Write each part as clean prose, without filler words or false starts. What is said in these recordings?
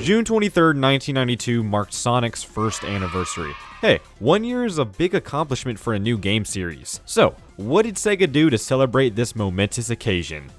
June 23rd, 1992 marked Sonic's first anniversary. Hey, 1 year is a big accomplishment for a new game series. So, what did Sega do to celebrate this momentous occasion?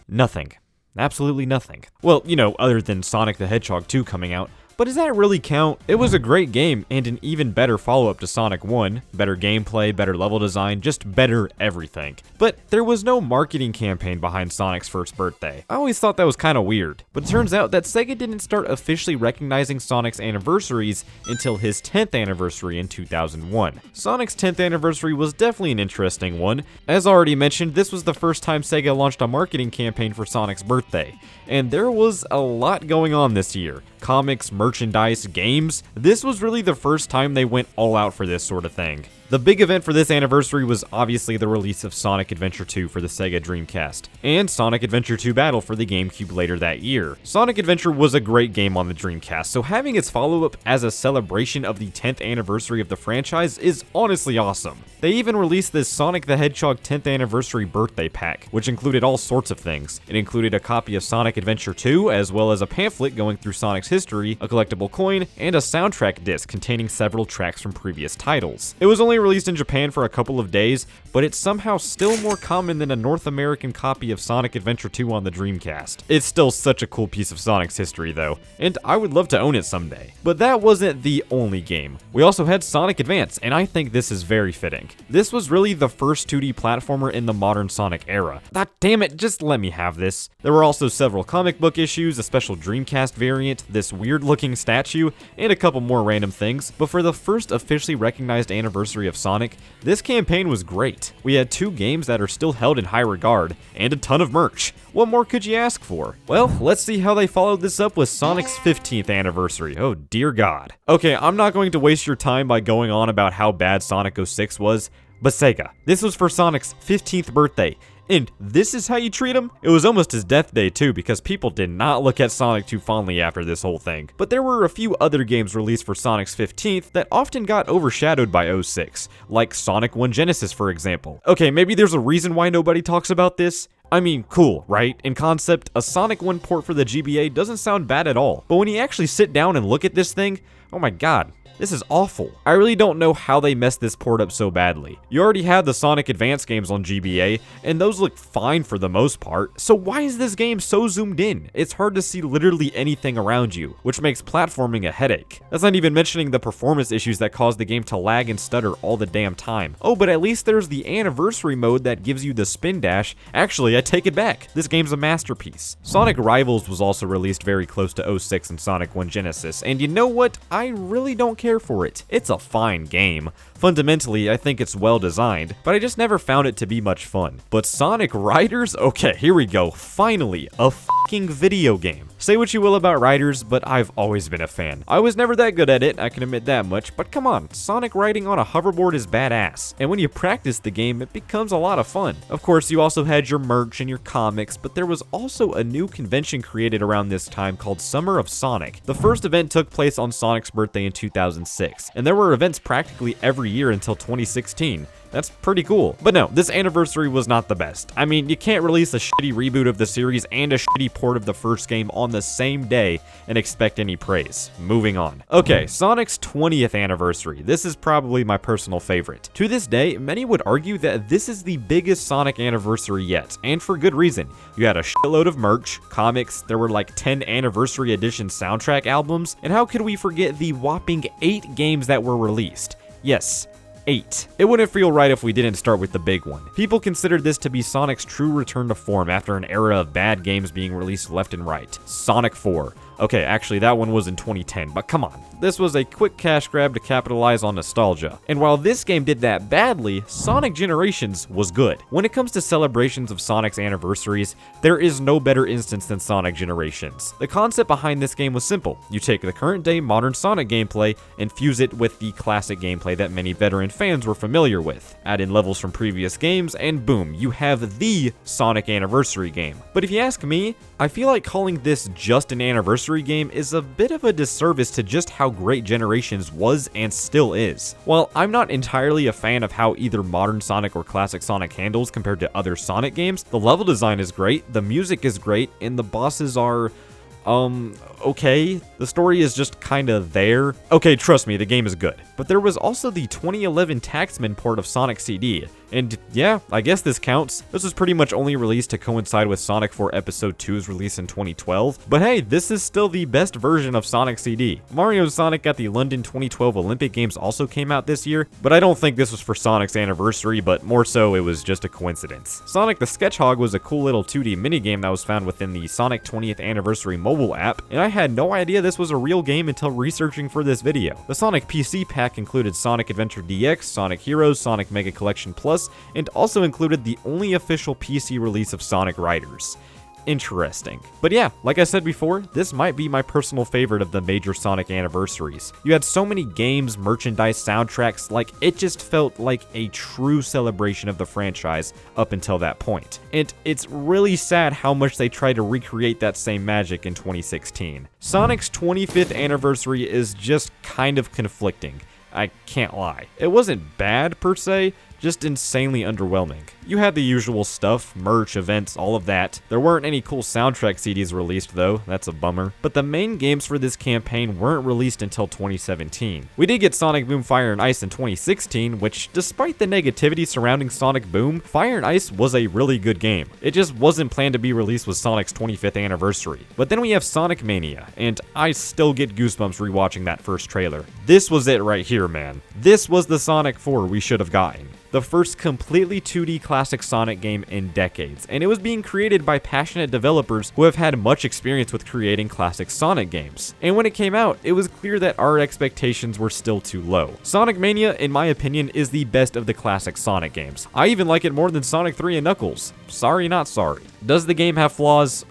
Nothing. Absolutely nothing. Well, other than Sonic the Hedgehog 2 coming out. But does that really count? It was a great game and an even better follow-up to Sonic 1. Better gameplay, better level design, just better everything. But there was no marketing campaign behind Sonic's first birthday. I always thought that was kind of weird. But it turns out that Sega didn't start officially recognizing Sonic's anniversaries until his 10th anniversary in 2001. Sonic's 10th anniversary was definitely an interesting one. As already mentioned, this was the first time Sega launched a marketing campaign for Sonic's birthday. And there was a lot going on this year. Comics, merchandise, games. This was really the first time they went all out for this sort of thing. The big event for this anniversary was obviously the release of Sonic Adventure 2 for the Sega Dreamcast, and Sonic Adventure 2 Battle for the GameCube later that year. Sonic Adventure was a great game on the Dreamcast, so having its follow-up as a celebration of the 10th anniversary of the franchise is honestly awesome. They even released this Sonic the Hedgehog 10th anniversary birthday pack, which included all sorts of things. It included a copy of Sonic Adventure 2, as well as a pamphlet going through Sonic's history, a collectible coin, and a soundtrack disc containing several tracks from previous titles. It was only released in Japan for a couple of days, but it's somehow still more common than a North American copy of Sonic Adventure 2 on the Dreamcast. It's still such a cool piece of Sonic's history though, and I would love to own it someday. But that wasn't the only game. We also had Sonic Advance, and I think this is very fitting. This was really the first 2D platformer in the modern Sonic era. Ah, damn it, just let me have this. There were also several comic book issues, a special Dreamcast variant, this weird looking statue, and a couple more random things, but for the first officially recognized anniversary of Sonic, this campaign was great. We had 2 games that are still held in high regard, and a ton of merch. What more could you ask for? Well, let's see how they followed this up with Sonic's 15th anniversary. Oh dear God. Okay, I'm not going to waste your time by going on about how bad Sonic 06 was, but Sega, this was for Sonic's 15th birthday. And this is how you treat him? It was almost his death day too, because people did not look at Sonic too fondly after this whole thing. But there were a few other games released for Sonic's 15th that often got overshadowed by 06, like Sonic 1 Genesis for example. Okay, maybe there's a reason why nobody talks about this. I mean, cool, right? In concept, a Sonic 1 port for the GBA doesn't sound bad at all. But when you actually sit down and look at this thing, oh my God. This is awful. I really don't know how they messed this port up so badly. You already had the Sonic Advance games on GBA, and those look fine for the most part, so why is this game so zoomed in? It's hard to see literally anything around you, which makes platforming a headache. That's not even mentioning the performance issues that cause the game to lag and stutter all the damn time. Oh, but at least there's the anniversary mode that gives you the spin dash. Actually, I take it back. This game's a masterpiece. Sonic Rivals was also released very close to 06 and Sonic 1 Genesis, and you know what? I really don't care for it. It's a fine game. Fundamentally, I think it's well designed, but I just never found it to be much fun. But Sonic Riders? Okay, here we go. Finally, a fucking video game. Say what you will about Riders, but I've always been a fan. I was never that good at it, I can admit that much, but come on, Sonic riding on a hoverboard is badass. And when you practice the game, it becomes a lot of fun. Of course, you also had your merch and your comics, but there was also a new convention created around this time called Summer of Sonic. The first event took place on Sonic's birthday in 2006, and there were events practically every year until 2016. That's pretty cool. But no, this anniversary was not the best. I mean, you can't release a shitty reboot of the series and a shitty port of the first game on the same day and expect any praise. Moving on. Okay, Sonic's 20th anniversary. This is probably my personal favorite. To this day, many would argue that this is the biggest Sonic anniversary yet, and for good reason. You had a shitload of merch, comics, there were like 10 anniversary edition soundtrack albums, and how could we forget the whopping 8 games that were released? Yes, 8. It wouldn't feel right if we didn't start with the big one. People considered this to be Sonic's true return to form after an era of bad games being released left and right. Sonic 4. Okay, actually that one was in 2010, but come on. This was a quick cash grab to capitalize on nostalgia. And while this game did that badly, Sonic Generations was good. When it comes to celebrations of Sonic's anniversaries, there is no better instance than Sonic Generations. The concept behind this game was simple. You take the current day modern Sonic gameplay and fuse it with the classic gameplay that many veteran fans were familiar with. Add in levels from previous games and boom, you have the Sonic Anniversary game. But if you ask me, I feel like calling this just an anniversary Anniversary game is a bit of a disservice to just how great Generations was and still is. While I'm not entirely a fan of how either modern Sonic or classic Sonic handles compared to other Sonic games, the level design is great, the music is great, and the bosses are okay. The story is just kinda there. Okay, trust me, the game is good. But there was also the 2011 Taxman port of Sonic CD, and yeah, I guess this counts. This was pretty much only released to coincide with Sonic 4 Episode 2's release in 2012, but hey, this is still the best version of Sonic CD. Mario Sonic at the London 2012 Olympic Games also came out this year, but I don't think this was for Sonic's anniversary, but more so it was just a coincidence. Sonic the Hedgehog was a cool little 2D minigame that was found within the Sonic 20th Anniversary mobile app, and I had no idea this was a real game until researching for this video. The Sonic PC pack included Sonic Adventure DX, Sonic Heroes, Sonic Mega Collection Plus, and also included the only official PC release of Sonic Riders. Interesting. But yeah, like I said before, this might be my personal favorite of the major Sonic anniversaries. You had so many games, merchandise, soundtracks, like it just felt like a true celebration of the franchise up until that point. And it's really sad how much they tried to recreate that same magic in 2016. Sonic's 25th anniversary is just kind of conflicting. I can't lie. It wasn't bad per se, just insanely underwhelming. You had the usual stuff, merch, events, all of that. There weren't any cool soundtrack CDs released though, that's a bummer. But the main games for this campaign weren't released until 2017. We did get Sonic Boom Fire and Ice in 2016, which despite the negativity surrounding Sonic Boom, Fire and Ice was a really good game. It just wasn't planned to be released with Sonic's 25th anniversary. But then we have Sonic Mania, and I still get goosebumps rewatching that first trailer. This was it right here, man. This was the Sonic 4 we should have gotten. The first completely 2D classic Sonic game in decades, and it was being created by passionate developers who have had much experience with creating classic Sonic games. And when it came out, it was clear that our expectations were still too low. Sonic Mania, in my opinion, is the best of the classic Sonic games. I even like it more than Sonic 3 and Knuckles. Sorry, not sorry. Does the game have flaws?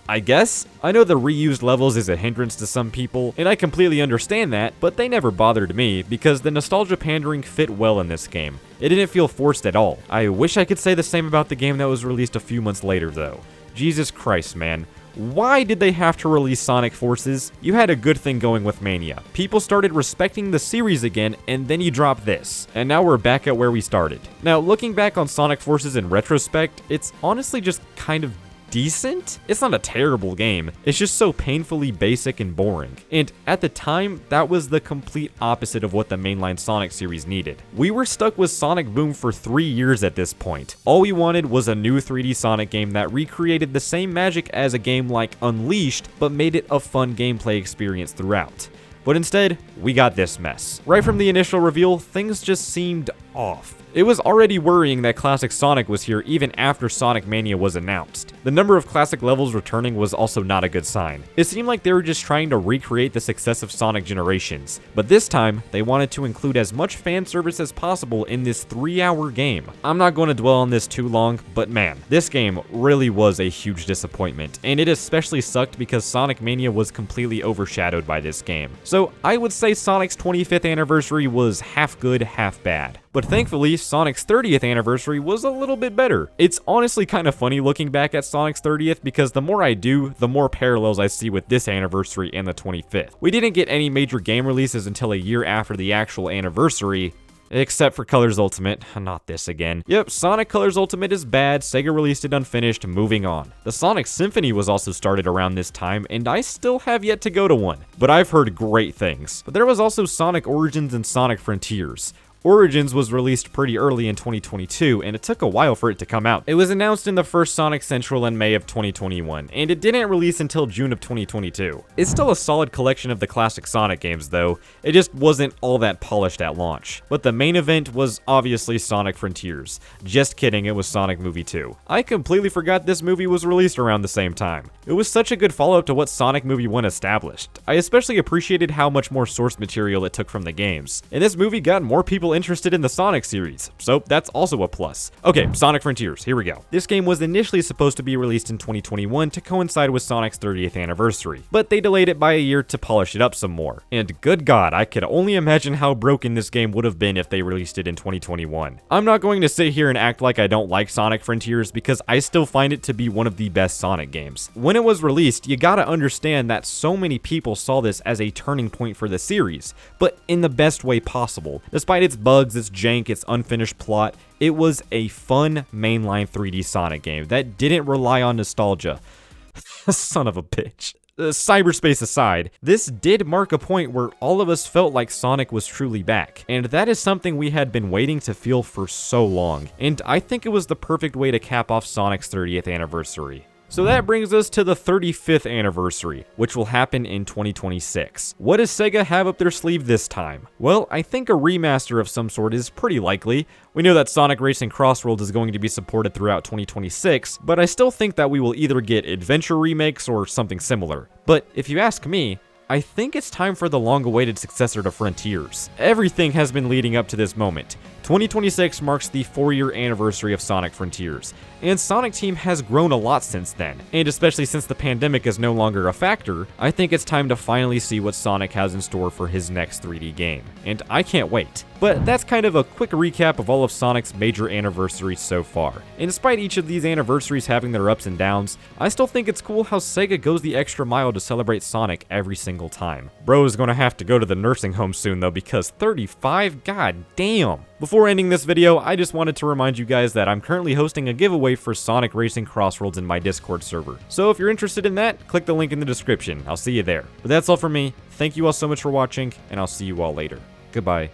I guess? I know the reused levels is a hindrance to some people, and I completely understand that, but they never bothered me because the nostalgia pandering fit well in this game. It didn't feel forced at all. I wish I could say the same about the game that was released a few months later though. Jesus Christ, man. Why did they have to release Sonic Forces? You had a good thing going with Mania. People started respecting the series again, and then you drop this. And now we're back at where we started. Now, looking back on Sonic Forces in retrospect, it's honestly just kind of decent? It's not a terrible game, it's just so painfully basic and boring. And at the time, that was the complete opposite of what the mainline Sonic series needed. We were stuck with Sonic Boom for 3 years at this point. All we wanted was a new 3D Sonic game that recreated the same magic as a game like Unleashed, but made it a fun gameplay experience throughout. But instead, we got this mess. Right from the initial reveal, things just seemed off. It was already worrying that classic Sonic was here even after Sonic Mania was announced. The number of classic levels returning was also not a good sign. It seemed like they were just trying to recreate the success of Sonic Generations, but this time, they wanted to include as much fan service as possible in this 3-hour game. I'm not going to dwell on this too long, but man, this game really was a huge disappointment, and it especially sucked because Sonic Mania was completely overshadowed by this game. So I would say Sonic's 25th anniversary was half good, half bad. But thankfully, Sonic's 30th anniversary was a little bit better. It's honestly kind of funny looking back at Sonic's 30th because the more I do, the more parallels I see with this anniversary and the 25th. We didn't get any major game releases until a year after the actual anniversary, except for Colors Ultimate. Not this again. Yep, Sonic Colors Ultimate is bad, Sega released it unfinished, moving on. The Sonic Symphony was also started around this time, and I still have yet to go to one, but I've heard great things. But there was also Sonic Origins and Sonic Frontiers. Origins was released pretty early in 2022, and it took a while for it to come out. It was announced in the first Sonic Central in May of 2021, and it didn't release until June of 2022. It's still a solid collection of the classic Sonic games though, it just wasn't all that polished at launch. But the main event was obviously Sonic Frontiers. Just kidding, it was Sonic Movie 2. I completely forgot this movie was released around the same time. It was such a good follow-up to what Sonic Movie 1 established. I especially appreciated how much more source material it took from the games. And this movie got more people people interested in the Sonic series, so that's also a plus. Okay, Sonic Frontiers, here we go. This game was initially supposed to be released in 2021 to coincide with Sonic's 30th anniversary, but they delayed it by a year to polish it up some more. And good God, I could only imagine how broken this game would have been if they released it in 2021. I'm not going to sit here and act like I don't like Sonic Frontiers because I still find it to be one of the best Sonic games. When it was released, you gotta understand that so many people saw this as a turning point for the series, but in the best way possible. Despite its bugs, its jank, its unfinished plot, it was a fun mainline 3D Sonic game that didn't rely on nostalgia. Son of a bitch. Cyberspace aside, this did mark a point where all of us felt like Sonic was truly back, and that is something we had been waiting to feel for so long, and I think it was the perfect way to cap off Sonic's 30th anniversary. So that brings us to the 35th anniversary, which will happen in 2026. What does Sega have up their sleeve this time? Well, I think a remaster of some sort is pretty likely. We know that Sonic Racing Crossworld is going to be supported throughout 2026, but I still think that we will either get adventure remakes or something similar. But if you ask me, I think it's time for the long-awaited successor to Frontiers. Everything has been leading up to this moment. 2026 marks the 4-year anniversary of Sonic Frontiers, and Sonic Team has grown a lot since then, and especially since the pandemic is no longer a factor, I think it's time to finally see what Sonic has in store for his next 3D game, and I can't wait. But that's kind of a quick recap of all of Sonic's major anniversaries so far, and despite each of these anniversaries having their ups and downs, I still think it's cool how Sega goes the extra mile to celebrate Sonic every single time. Bro is gonna have to go to the nursing home soon though, because 35? God damn! Before ending this video, I just wanted to remind you guys that I'm currently hosting a giveaway for Sonic Racing Crossworlds in my Discord server. So if you're interested in that, click the link in the description. I'll see you there. But that's all from me. Thank you all so much for watching, and I'll see you all later. Goodbye.